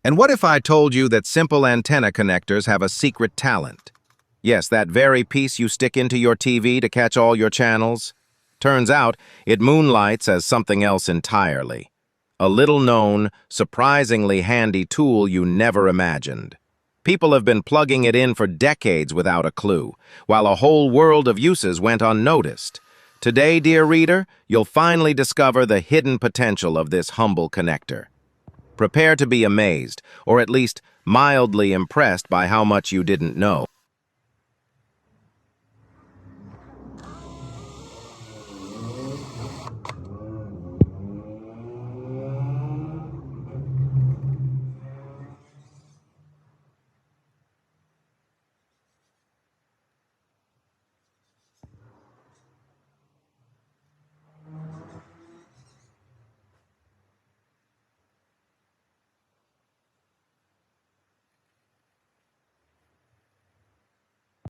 And what if I told you that simple antenna connectors have a secret talent? Yes, that very piece you stick into your TV to catch all your channels. Turns out, it moonlights as something else entirely. A little-known, surprisingly handy tool you never imagined. People have been plugging it in for decades without a clue, while a whole world of uses went unnoticed. Today, dear reader, you'll finally discover the hidden potential of this humble connector. Prepare to be amazed, or at least mildly impressed by how much you didn't know.